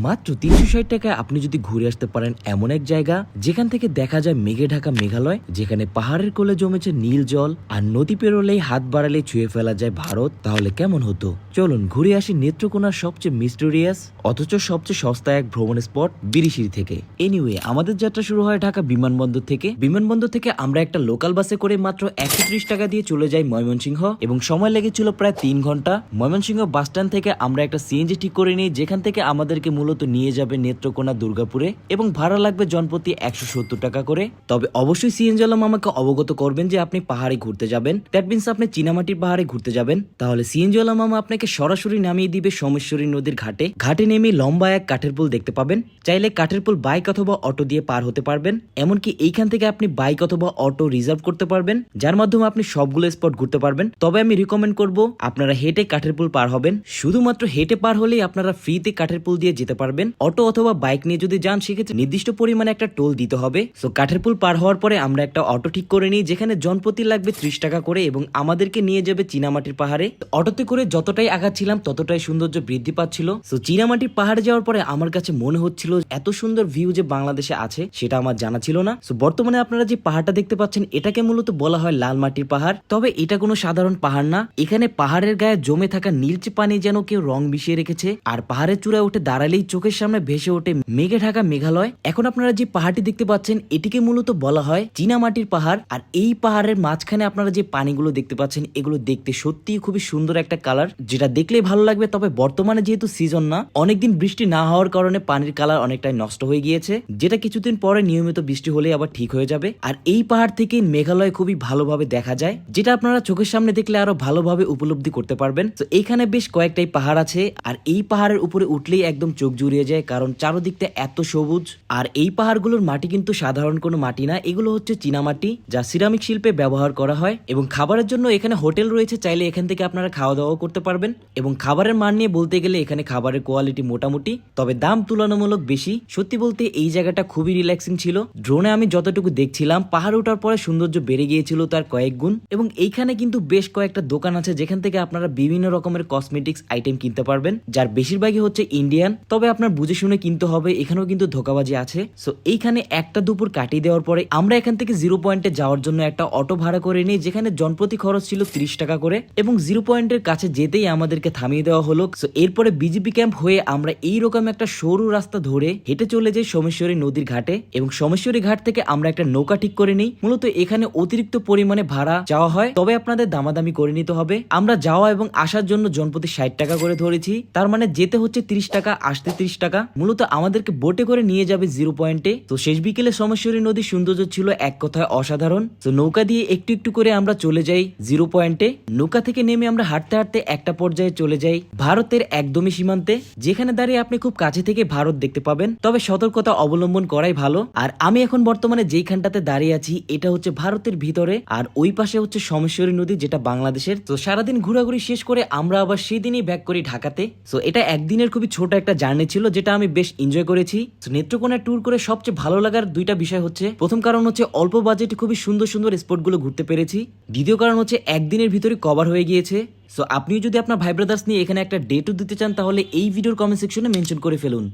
মাত্র ৩৬০ টাকায় আপনি যদি ঘুরে আসতে পারেন এমন এক জায়গা যেখান থেকে দেখা যায় মেঘে ঢাকা মেঘালয়, যেখানে পাহাড়ের কোলে জমেছে নীল জল আর নদী পেরোলেই হাত বাড়ালেই ছুঁয়ে ফেলা যায় ভারত, তাহলে কেমন হতো? চলুন ঘুরে আসি নেত্রকোনার সবচেয়ে মিস্টেরিয়াস অথচ সবচেয়ে সস্তা এক ভ্রমণ স্পট বিরিশিরি থেকে। এনিওয়ে, আমাদের যাত্রা শুরু হয় ঢাকা বিমানবন্দর থেকে। বিমানবন্দর থেকে আমরা একটা লোকাল বাসে করে মাত্র ১৩০ টাকা দিয়ে চলে যাই ময়মনসিংহ, এবং সময় লেগেছিল প্রায় ৩ ঘন্টা। ময়মনসিংহ বাস স্ট্যান্ড থেকে আমরা একটা সিএনজি ঠিক করে নিই, যেখান থেকে আমাদেরকে মূলত নিয়ে যাবে নেত্রকোনা দুর্গাপুরে, এবং ভাড়া লাগবে জনপ্রতি ১৭০ টাকা করে। তবে অবশ্যই সিএনজি আলম আমাকে অবগত করবেন যে আপনি পাহাড়ে ঘুরতে যাবেন, দ্যাট মিনস আপনি চীনামাটির পাহাড়ে ঘুরতে যাবেন। তাহলে সিএনজি আলম আপনাকে সরাসরি নামিয়ে দিবে সোমেশ্বরী নদীর ঘাটে। ঘাটে নেমে লম্বা এক কাঠের পুল দেখতে পাবেন। চাইলে কাঠের পুল বাইক অথবা অটো দিয়ে পার হতে পারবেন। এমনকি এইখান থেকে আপনি বাইক অথবা অটো রিজার্ভ করতে পারবেন, যার মাধ্যমে আপনি সবগুলো স্পট ঘুরতে পারবেন। তবে আমি রিকমেন্ড করব আপনারা হেঁটে কাঠের পুল পার হবেন। শুধুমাত্র হেঁটে পার হলেই আপনারা ফ্রিতে কাঠের পুল দিয়ে যেতে পারবেন। অটো অথবা বাইক নিয়ে যদি যান সেক্ষেত্রে নির্দিষ্ট পরিমাণে একটা টোল দিতে হবে। সো কাঠের পুল পার হওয়ার পরে আমরা একটা অটো ঠিক করে নিই, যেখানে জনপ্রতি লাগবে ৩০ টাকা করে, এবং আমাদেরকে নিয়ে যাবে চীনামাটির পাহাড়ে। অটোতে করে যতটাই আগাচ্ছিলাম ততটাই সৌন্দর্য বৃদ্ধি পাচ্ছিল। সো চীনামাটির পাহাড়ে যাওয়ার পরে আমার কাছে মনে হচ্ছিল এত সুন্দর ভিউ যে বাংলাদেশে আছে সেটা আমার জানা ছিল না। সো বর্তমানে আপনারা যে পাহাড়টা দেখতে পাচ্ছেন এটাকে মূলত বলা হয় লাল মাটির পাহাড়। তবে এটা কোনো সাধারণ পাহাড় না, এখানে পাহাড়ের গায়ে জমে থাকা নীলচে পানি যেন কেউ রং মিশিয়ে রেখেছে। আর পাহাড়ের চূড়ায় উঠে দাঁড়ালেই চোখের সামনে ভেসে ওঠে মেঘে ঢাকা মেঘালয়। এখন আপনারা যে পাহাড়টি দেখতে পাচ্ছেন এটিকে মূলত বলা হয় চীনামাটির পাহাড়। আর এই পাহাড়ের মাঝখানে আপনারা যে পানিগুলো দেখতে পাচ্ছেন এগুলো দেখতে সত্যিই খুবই সুন্দর একটা কালার, যেটা দেখলেই ভালো লাগবে। তবে বর্তমানে যেহেতু সিজন না, অনেকদিন বৃষ্টি না হওয়ার কারণে পানির কালার অনেকটাই নষ্ট হয়ে গিয়েছে, যেটা কিছুদিন পরে নিয়মিত বৃষ্টি হলে আবার ঠিক হয়ে যাবে। আর এই পাহাড় থেকে মেঘালয় খুবই ভালোভাবে দেখা যায়, যেটা আপনারা চোখের সামনে দেখলে আরো ভালোভাবে উপলব্ধি করতে পারবেন। তো এইখানে বেশ কয়েকটাই পাহাড় আছে, আর এই পাহাড়ের উপরে উঠলেই একদম চোখ জুড়িয়ে যায়, কারণ চারদিকটা এত সবুজ। আর এই পাহাড়গুলোর মাটি কিন্তু সাধারণ কোনো মাটি না, এগুলো হচ্ছে চীনামাটি, যা সিরামিক শিল্পে ব্যবহার করা হয়। এবং খাবারের জন্য এখানে হোটেল রয়েছে, চাইলে এখান থেকে আপনারা খাওয়া দাওয়া করতে পারবেন। এবং খাবারের মান নিয়ে বলতে গেলে এখানে খাবারের কোয়ালিটি মোটামুটি, তবে দাম তুলনামূলক বেশি। সত্যি বলতে এই জায়গাটা খুবই রিল্যাক্সিং ছিল। ড্রোনে আমি যতটুকু দেখছিলাম পাহাড় ওঠার পরে সৌন্দর্য বেড়ে গিয়েছিল তার কয়েক গুণ। এবং এইখানে কিন্তু বেশ কয়েকটা দোকান আছে যেখান থেকে আপনারা বিভিন্ন রকমের কসমেটিক্স আইটেম কিনতে পারবেন, যার বেশিরভাগই হচ্ছে ইন্ডিয়ান। তবে আপনার বুঝে শুনে কিনতে হবে, এখানেও কিন্তু ধোকাবাজি আছে। সো এইখানে একটা দুপুর কাটিয়ে দেওয়ার পরে আমরা এখান থেকে জিরো পয়েন্টে যাওয়ার জন্য একটা অটো ভাড়া করে নিই, যেখানে জনপ্রতি খরচ ছিল ৩০ টাকা করে। এবং জিরো পয়েন্টের কাছে যেতেই আমাদেরকে থামিয়ে দেওয়া হলো। সো এরপরে বিজেপি ক্যাম্প হয়ে আমরা এইরকম একটা সরু রাস্তা ধরে হেঁটে চলে যাই সোমেশ্বরী নদীর ঘাটে। এবং সোমেশ্বরী ঘাট থেকে আমরা একটা নৌকা ঠিক করে নিই। মূলত এখানে অতিরিক্ত পরিমাণে ভাড়া চাওয়া হয়, তবে আপনাদের দামাদামি করে নিতে হবে। আমরা যাওয়া এবং আসার জন্য জনপ্রতি ৬০ টাকা করে ধরেছি, তার মানে যেতে হচ্ছে ৩০ টাকা, আসতে ৩০ টাকা। মূলত আমাদেরকে বোটে করে নিয়ে যাবে জিরো পয়েন্টে। তো শেষ বিকেলে সোমেশ্বরী নদীর সৌন্দর্য ছিল এক কথায় অসাধারণ। তো নৌকা দিয়ে একটু একটু করে আমরা চলে যাই জিরো পয়েন্টে। নৌকা থেকে নেমে আমরা হাঁটতে হাঁটতে একটা পর্যায়ে চলে যাই ভারতের একদমই সীমান্তে, যেখানে দাঁড়িয়ে আপনি খুব কাছে থেকে ভারত দেখতে পাবেন। তবে সতর্কতা অবলম্বন করাই ভালো। আর আমি এখন বর্তমানে যেইখানটাতে দাঁড়িয়ে আছি এটা হচ্ছে ভারতের ভিতরে, আর ওই পাশে হচ্ছে সোমেশ্বরী নদী, যেটা বাংলাদেশের। তো সারাদিন ঘোরাঘুরি শেষ করে আমরা আবার সেদিনই ব্যাক করি ঢাকাতে। সো এটা একদিনের খুবই ছোট একটা জার্নি ছিল, যেটা আমি বেশ এনজয় করেছি। নেত্রকোনা ট্যুর করে সবচেয়ে ভালো লাগার দুইটা বিষয় হচ্ছে, প্রথম কারণ হচ্ছে অল্প বাজেটে খুবই সুন্দর সুন্দর স্পটগুলো ঘুরতে পেরেছি। দ্বিতীয় কারণ হচ্ছে একদিনের ভিতরে কভার হয়ে গিয়েছে। সো আপনিও যদি আপনার ভাই ব্রাদার্স নিয়ে এখানে একটা ডে ট্যুর দিতে চান তাহলে এই ভিডিওর কমেন্ট সেকশনে মেনশন করে ফেলুন।